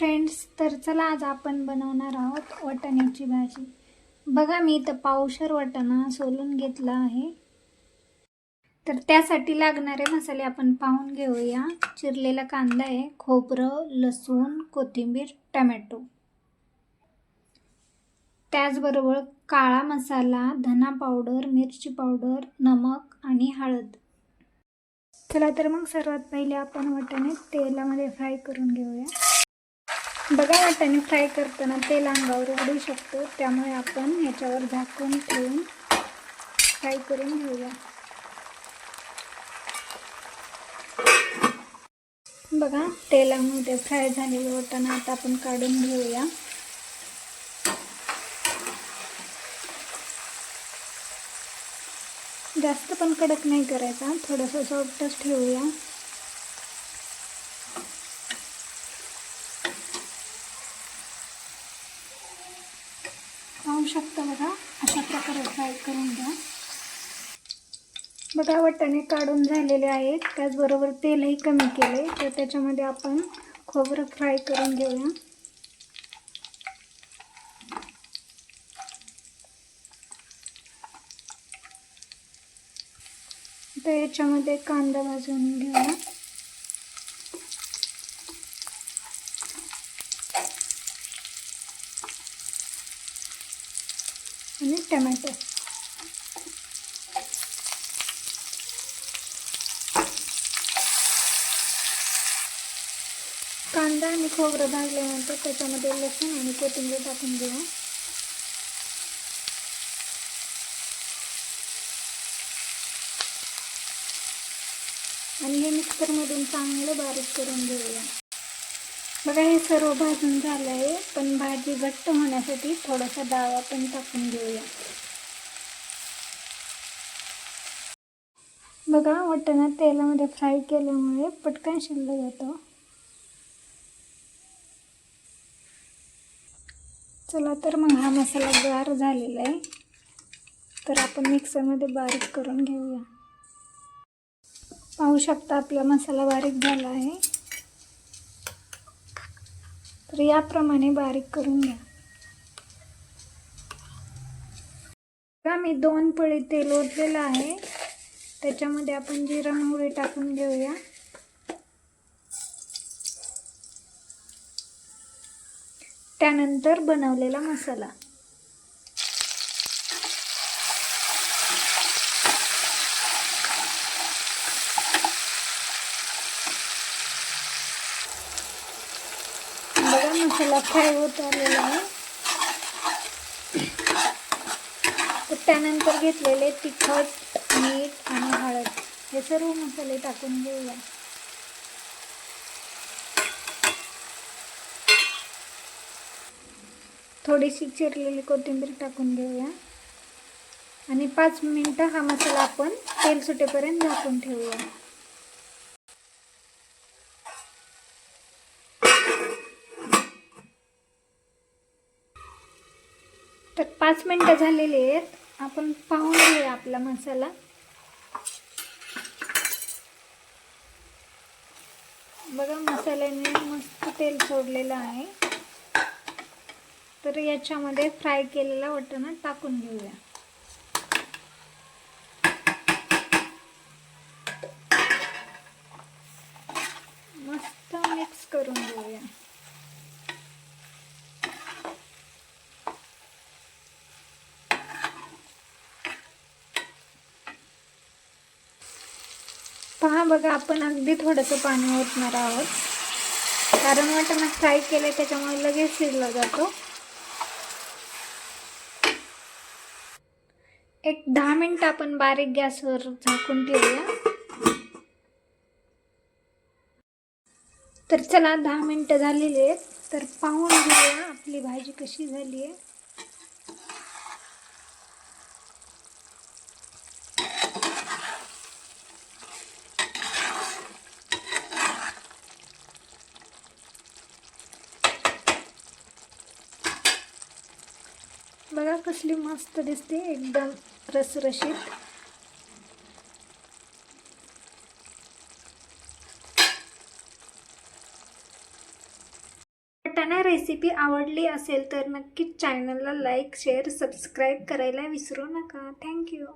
Friends, तर चला आज आपण बनवणार आहोत वाटाण्याची भाजी। बघा, मी इथं पावशर वाटाणा सोलून घेतला आहे। तर त्यासाठी लागणारे मसाले आपण पाहून घेऊया। चिरलेला कांदा आहे, खोबरं, लसूण, कोथिंबीर, टोमॅटो, त्याचबरोबर काळा मसाला, धना पावडर, मिरची पावडर, नमक आणि हळद। चला तर मग सर्वात पहिले आपण वाटाणे तेलामध्ये फ्राय करून घेऊया। बघा, वाटाणे फ्राय करताना तेल अंगावर उडू शकतो, त्यामुळे आपण ह्याच्यावर झाकून ठेवून फ्राय करून घेऊया। बघा, तेलामध्ये फ्राय झालेले वाटाणा आता आपण काढून घेऊया। जास्त पण कडक नाही करायचा, थोडंसं सॉफ्टच ठेवूया। पाहू शकता, बघा अशा प्रकारे फ्राय करून घ्या। बघा, वाटाणे काढून झालेले आहेत, त्याचबरोबर तेलही कमी केले। तर त्याच्यामध्ये आपण खोबरं फ्राय करून घेऊया। तर याच्यामध्ये कांदा भाजून घेऊया आणि टोमॅटो। कांदा आणि खोबरं भाजल्यानंतर त्याच्यामध्ये लसूण आणि कोथिंबीर टाकून घेऊ आणि हे मिक्सरमधून चांगलं बारीक करून घेऊया। बघा, हे सर्व भाजून झालं आहे, पण भाजी घट्ट होण्यासाठी थोडासा डाळ आपण टाकून घेऊया। बघा, वाटाणा तेलामध्ये फ्राय केल्यामुळे पटकन शिजलं जातं। चला तर मग हा मसाला गार झालेला आहे, तर आपण मिक्सरमध्ये बारीक करून घेऊया। पाहू शकता, आपला मसाला बारीक झाला आहे, तर याप्रमाणे बारीक करून घ्या। बघा, मी 2 पळी तेल ओतलेलं आहे, त्याच्यामध्ये आपण जिरा मोहरी टाकून घेऊया। त्यानंतर बनवलेला मसाला, बघा मसाला फ्राय होत आलेला आहे। तर त्यानंतर घेतलेले तिखट, मीठ आणि हळद हे सर्व मसाले टाकून घेऊया। थोडीशी चिरलेली कोथिंबीर टाकून घेऊया आणि 5 मिनिटं हा मसाला आपण तेल सुटेपर्यंत झाकून ठेवूया। तर 5 मिनिटं झालेली आहेत, आपण पाहून घेऊया आपला मसाला। बघा, मसाल्याने मस्त तेल सोडलेलं आहे, तर याच्यामध्ये फ्राय केलेला वाटाणा टाकून घेऊया। मस्त मिक्स करून घेऊया। पहा, बघा आपण अगदी थोडंसं पाणी ओतणार आहोत, कारण वाटाणा फ्राय केले त्याच्यामुळे लगेच शिजला जातो। एक 10 मिनिट आपण बारीक गॅसवर झाकून ठेवूया। तर चला, 10 मिनिटं झालेली आहेत, तर पाहून घेऊया आपली भाजी कशी झाली आहे। बघा, कसली मस्त दिसते, एकदम रसरशीत। वाटाणा रेसिपी आवडली असेल तर नक्कीच चॅनलला लाईक शेअर सबस्क्राईब करायला विसरू नका. थँक्यू.